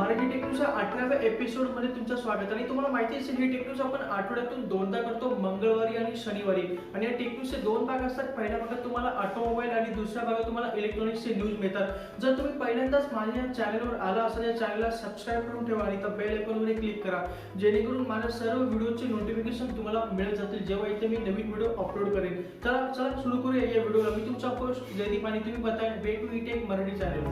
Marathi take न्यूजच्या 18व्या एपिसोडमध्ये तुमचं स्वागत. आणि तुम्हाला माहिती असेल ही टेक न्यूज आपण आठवड्यातून दोनदा करतो, मंगळवारी आणि शनिवारी. आणि या टेक न्यूजचे दोन भाग असतात. पहिल्या भागात तुम्हाला ऑटोमोबाईल आणि दुसऱ्या भागात तुम्हाला इलेक्ट्रॉनिक्सचे न्यूज मिळतात. जर तुम्ही पहिल्यांदाच माझ्या या चॅनलवर आला असाल, या चॅनलला सबस्क्राईब करून ठेवा आणि त्या बेल आयकॉनवर क्लिक करा, जेणेकरून माझ्या सर्व व्हिडिओचे नोटिफिकेशन तुम्हाला मिळत जातील जेव्हा इथे मी नवीन व्हिडिओ अपलोड करेन. तर चला सुरू करूया या व्हिडिओला. मी तुमचा होस्ट जयदीप आणि तुम्ही बताय वे टू ई टेक मराठी चॅनल.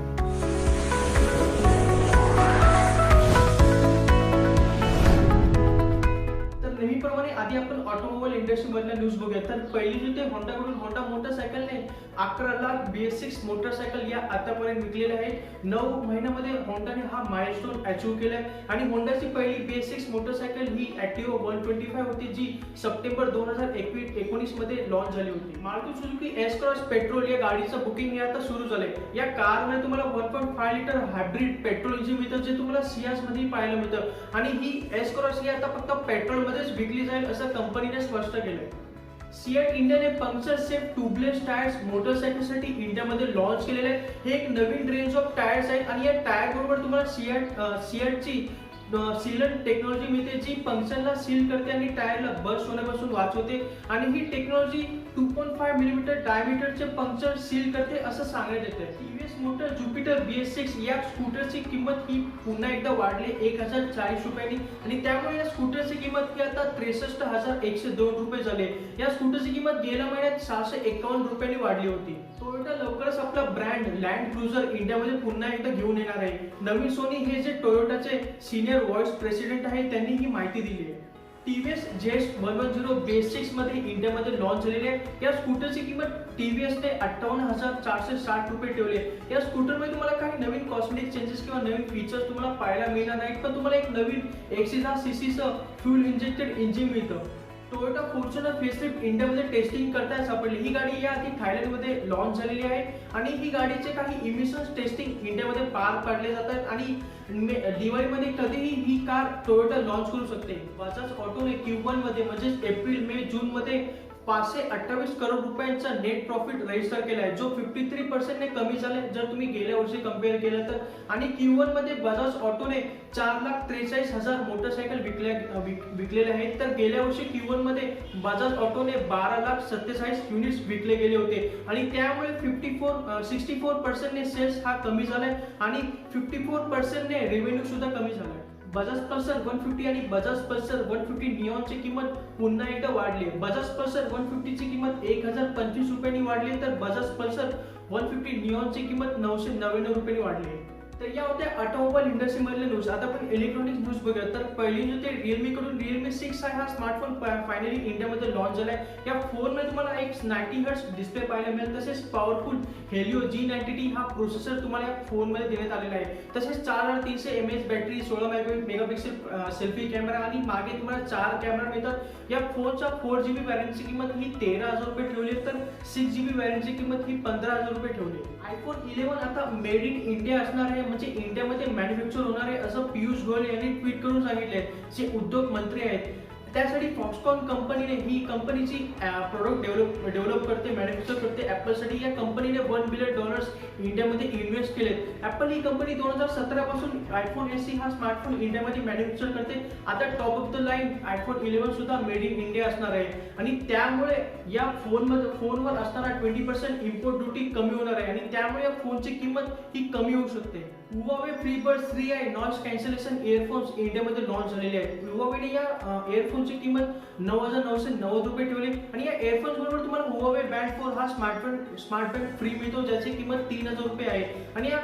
नेहमीप्रमाणे आधी आपण ऑटोमोबाईल इंडस्ट्री मधल्या न्यूज बघूया. तर पहिली जी ते होंडाकडून होंडा मोटरसायकलने 11 लाख BS6 मोटरसायकल या आतापर्यंत विकलेल्या आहेत. 9 महिन्यामध्ये होंडाने हा माइलस्टोन अचीव केलाय. आणि होंडाची पहिली BS6 मोटरसायकल ही ॲक्टिवा 125 होती, जी सप्टेंबर 2019 मध्ये लॉन्च झाली होती. Maruti Suzuki S cross petrol या गाडीचं बुकिंग हे आता सुरू झालंय. या कारमध्ये तुम्हाला 1.5 लिटर हायब्रिड पेट्रोल इंजिन मिळतं, जे तुम्हाला सियास मध्ये पाहायला मिळतं. आणि ही एस क्रॉस ही आता फक्त पेट्रोल मध्येच विकली जाईल असं कंपनीने स्पष्ट केलंय. सिएट इंडियाने पंक्चर सेफ ट्यूबलेस टायर्स मोटरसायकलसाठी इंडियामध्ये लॉन्च केलेले आहे. हे एक नवीन रेंज ऑफ टायर्स आहेत आणि या टायर बरोबर तुम्हाला सिएटची सीलन टेक्नॉलॉजी मिळते, जी पंक्चरला सील करते आणि टायरला बस्ट होण्यापासून वाचवते. आणि ही टेक्नॉलॉजी 2.5 मिलीमीटर डायमीटरचे पंक्चर सील करते असं सांगण्यात येते. टीव्हीएस मोटर ज्युपिटर BS6 या स्कूटरची किंमत ही पुन्हा एकदा वाढली 1040 रुपयांनी. आणि त्यामुळे या स्कूटरची किंमत ही आता 63,102 रुपये झाली. या स्कूटरची किंमत गेल्या महिन्यात 651 रुपयांनी वाढली होती. टोयोटा लवकरच आपला ब्रँड लँड क्रुझर इंडियामध्ये पुन्हा एकदा घेऊन येणार आहे. नवीन सोनी हे जे टोयोटाचे सिनियर व्हाईस प्रेसिडेंट आहे त्यांनी ही माहिती दिली आहे. टीव्हीएस जेस्ट 110 BS6 मध्ये इंडियामध्ये लॉन्च झालेली आहे. या स्कूटरची किंमत टीव्हीएसने 58,460 रुपये ठेवली आहे. या स्कूटरमध्ये तुम्हाला काही नवीन कॉस्मेटिक चेंजेस किंवा नवीन फीचर्स तुम्हाला पाहायला मिळणार नाहीत, पण तुम्हाला एक नवीन 106cc फ्यूल इंजेक्टेड इंजिन मिळतं. टोयोटा फॉर्च्युनर फेसलिफ्ट इंडियामध्ये टेस्टिंग करताना सापडली. ही गाडी या आधी थायलंडमध्ये लॉन्च झालेली आहे आणि ही गाडीचे काही इमिशन्स टेस्टिंग इंडियामध्ये पार पाडले जातात. आणि दिवाळीमध्ये कधीही ही कार टोयोटा लॉन्च करू शकते. बजाज ऑटोने Q1 मध्ये म्हणजेच एप्रिल मे जून मध्ये 528 करोड रुपयांचा नेट प्रॉफिट रजिस्टर केला आहे, जो 53% ने कमी झाले जर तुम्ही गेल्या वर्षी कंपेअर केलं तर. आणि Q1 मध्ये बजाज ऑटोने 4,43,000 मोटरसायकल विकलेले आहेत, तर गेल्या वर्षी Q1 मध्ये बजाज ऑटोने 12,47,000 युनिट्स विकले गेले होते. आणि त्यामुळे 64% ने सेल्स हा कमी झालाय आणि 54% ने रेव्हेन्यू सुद्धा कमी झालाय. बजाज पल्सर 150 आणि बजाज पल्सर 150 निऑनची किंमत पुन्हा एकदा वाढली. बजाज पल्सर 150 ची किंमत 1025 रुपयांनी वाढली, तर बजाज पल्सर 150 निऑनची किंमत 999 रुपयांनी वाढली. तर या होत्या ऑटोमोबाईल इंडस्ट्री मधले न्यूज. आता आपण इलेक्ट्रॉनिक्स न्यूज बघूया. तर पहिली न्यूज ते रिअलमी कडून रिअलमी 6 हा स्मार्टफोन फायनली इंडियामध्ये लॉन्च झालाय. या फोनमध्ये तुम्हाला एक 90 हर्ट्ज डिस्प्ले पाहायला मिळेल. तसेच पॉवरफुल हेलिओ G90T हा प्रोसेसर तुम्हाला या फोनमध्ये देण्यात आलेला आहे. तसेच 4300 mAh battery, 16 megapixel selfie camera आणि मागे तुम्हाला 4 कॅमेरा मिळतात. या फोनच्या 4GB व्हॅरियंटची किंमत ही 13,000 रुपये ठेवली, तर 6GB व्हॅरियंटची किंमत ही 15,000 रुपये ठेवली. iPhone 11 आता मेड इन इंडिया असणार आहे, म्हणजे इंडियामध्ये मॅन्युफॅक्चर होणार आहे असं पियुष गोयल यांनी ट्विट करून सांगितले, जे उद्योग मंत्री आहेत. त्यासाठी फॉक्सकॉन कंपनीने ही कंपनीची प्रोडक्ट डेव्हलप करते, मॅन्युफॅक्चर करते ॲपलसाठी. या कंपनीने $1 बिलियन इंडियामध्ये इन्व्हेस्ट केले. ॲपल ही कंपनी 2017 पासून iPhone SE हा स्मार्टफोन इंडियामध्ये मॅन्युफॅक्चर करते. आता top of the line iPhone 11 सुद्धा मेड इन इंडिया असणार आहे. आणि त्यामुळे या फोनवर असणारा 20% इम्पोर्ट ड्युटी कमी होणार आहे आणि त्यामुळे या फोनची किंमत ही कमी होऊ शकते. Huawei FreeBuds 3i noise cancellation earphones इंडियामध्ये लॉन्च झालेले आहेत. हुआवेने या इयरफोनची किंमत 9,990 रुपये ठेवली. आणि या इयरफोन्स बरोबर तुम्हाला हुआवे बँड 4 हा स्मार्टबँड फ्री मिळतो, ज्याची किंमत 3,000 रुपये आहे. आणि या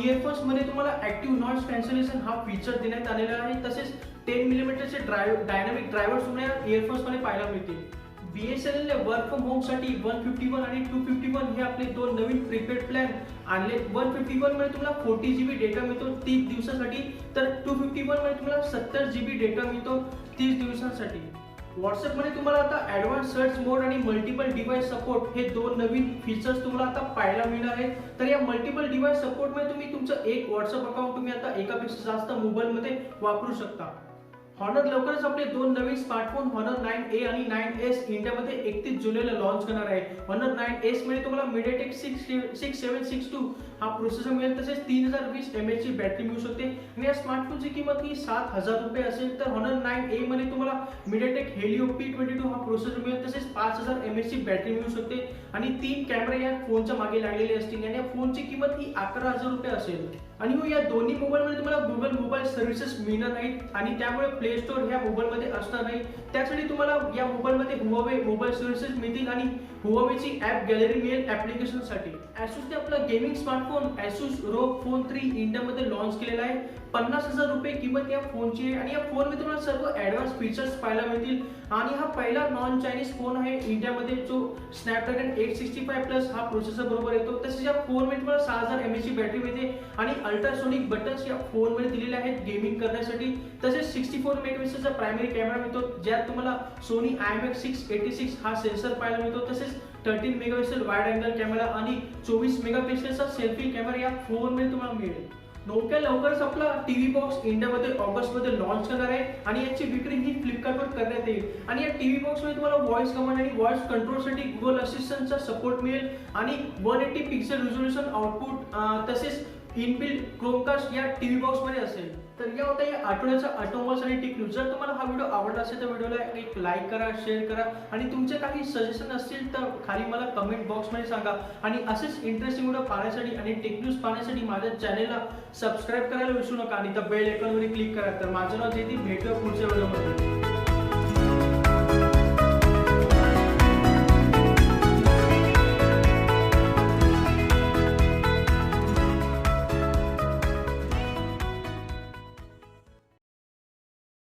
इयरफोन्स मध्ये तुम्हाला ऍक्टिव्ह नॉइस कॅन्सलेशन हा फीचर देण्यात आलेला आहे. तसेच 10 मिलीमीटरचे डायनामिक ड्रायव्हर्स तुम्हाला इयरफोन्स मध्ये पाहायला मिळतील. BSNL ने वर्क फ्रॉम होम साठी 151 आणि 251 हे आपले दोन नवीन प्रीपेड प्लॅन आणले. 151 मध्ये तुम्हाला 40GB डेटा मिळतो 30 दिवसांसाठी, तर 251 मध्ये तुम्हाला 70GB डेटा मिळतो 30 दिवसांसाठी. व्हॉट्सअप मध्ये तुम्हाला आता ॲडव्हान्स सर्च मोड आणि मल्टिपल डिव्हाइस सपोर्ट हे दोन नवीन फीचर्स तुम्हाला आता पाहायला मिळणार आहेत. तर या मल्टिपल डिव्हाइस सपोर्ट मध्ये तुम्ही तुमचं एक व्हॉट्सअप अकाउंट तुम्ही आता एकापेक्षा जास्त मोबाईल मध्ये वापरू शकता. हॉनर लवकरच आपले दोन नवीन स्मार्टफोन Honor 9A आणि 9S इंडियामध्ये 31 जुलैला लॉन्च करणार आहे. Honor 9S मध्ये तुम्हाला MediaTek 6762 हा प्रोसेसर मिळेल, तसेच 3020 mAh ची बॅटरी मिळू शकते आणि या स्मार्टफोनची किंमत ही 7000 रुपये असेल. तर Honor 9A मध्ये तुम्हाला MediaTek Helio P22 हा प्रोसेसर मिळेल, तसेच 5000 mAh ची बॅटरी मिळू शकते आणि 3 कॅमेरे या फोनच्या मागे लागलेले असतील आणि या फोनची किंमत ही 11000 रुपये असेल. आणि या दोन्ही मोबाईलमध्ये तुम्हाला गुगल मोबाईल सर्व्हिसेस मिळणार नाहीत आणि त्यामुळे प्ले स्टोर ह्या मोबाईलमध्ये असणार नाही. त्यासाठी तुम्हाला या मोबाईलमध्ये हुआवे मोबाईल सर्व्हिसेस मिळतील आणि हुआवेची ॲप गॅलरी मिळेल ॲप्लिकेशनसाठी. Asusने आपला gaming smartphone Asus ROG Phone 3 इंडियामध्ये लॉन्च केलेला आहे. 50,000 रुपये किंमत या फोनची आहे आणि या फोनमध्ये तुम्हाला सर्व ॲडव्हान्स फीचर्स पाहायला मिळतील आणि हा पहिला नॉन चायनीज फोन आहे इंडियामध्ये जो स्नॅपड्रॅगन 865 प्लस हा प्रोसेसर बरोबर येतो. तसेच या फोनमध्ये तुम्हाला 6000 mAh ची बॅटरी मिळते आणि अल्ट्रासोनिक बटन्स या फोनमध्ये दिलेले आहेत गेमिंग करण्यासाठी. तसेच 64 मेगापिक्सेलचा प्रायमरी कॅमेरा मिळतो, ज्यात तुम्हाला सोनी IMX686 हा सेन्सर पाहायला मिळतो. तसेच 13 मेगापिक्सेल वाइड अँगल कॅमेरा आणि 24 मेगापिक्सेलचा सेल्फी कॅमेरा या फोनमध्ये तुम्हाला मिळेल. नोकिया लवकरच आपला टीव्ही बॉक्स इंडियामध्ये ऑगस्टमध्ये लॉन्च करणार आहे आणि याची विक्री ही फ्लिपकार्टवर करण्यात येईल. आणि या टीव्ही बॉक्समध्ये तुम्हाला व्हॉइस कमांड आणि व्हॉइस कंट्रोलसाठी गुगल असिस्टंटचा सपोर्ट मिळेल आणि 180 पिक्सेल रिझोल्यूशन आउटपुट तसेच इनबिल्ट क्रोमकास्ट या टीव्ही बॉक्समध्ये असेल. तर या होता या आठवड्याचा ऑटोमोबाईल्स आणि टेक न्यूज. जर तुम्हाला हा व्हिडिओ आवडला असेल तर व्हिडिओला एक लाईक करा, शेअर करा आणि तुमचे काही सजेशन असतील तर खाली मला कमेंट बॉक्समध्ये सांगा. आणि असेच इंटरेस्टिंग व्हिडिओ पाहण्यासाठी आणि टेक न्यूज पाहण्यासाठी माझ्या चॅनलला सबस्क्राईब करायला विसरू नका आणि त्या बेल आयकॉनवर क्लिक करा. तर माझं नाव जयदीप, भेटूया पुढच्या व्हिडिओमध्ये.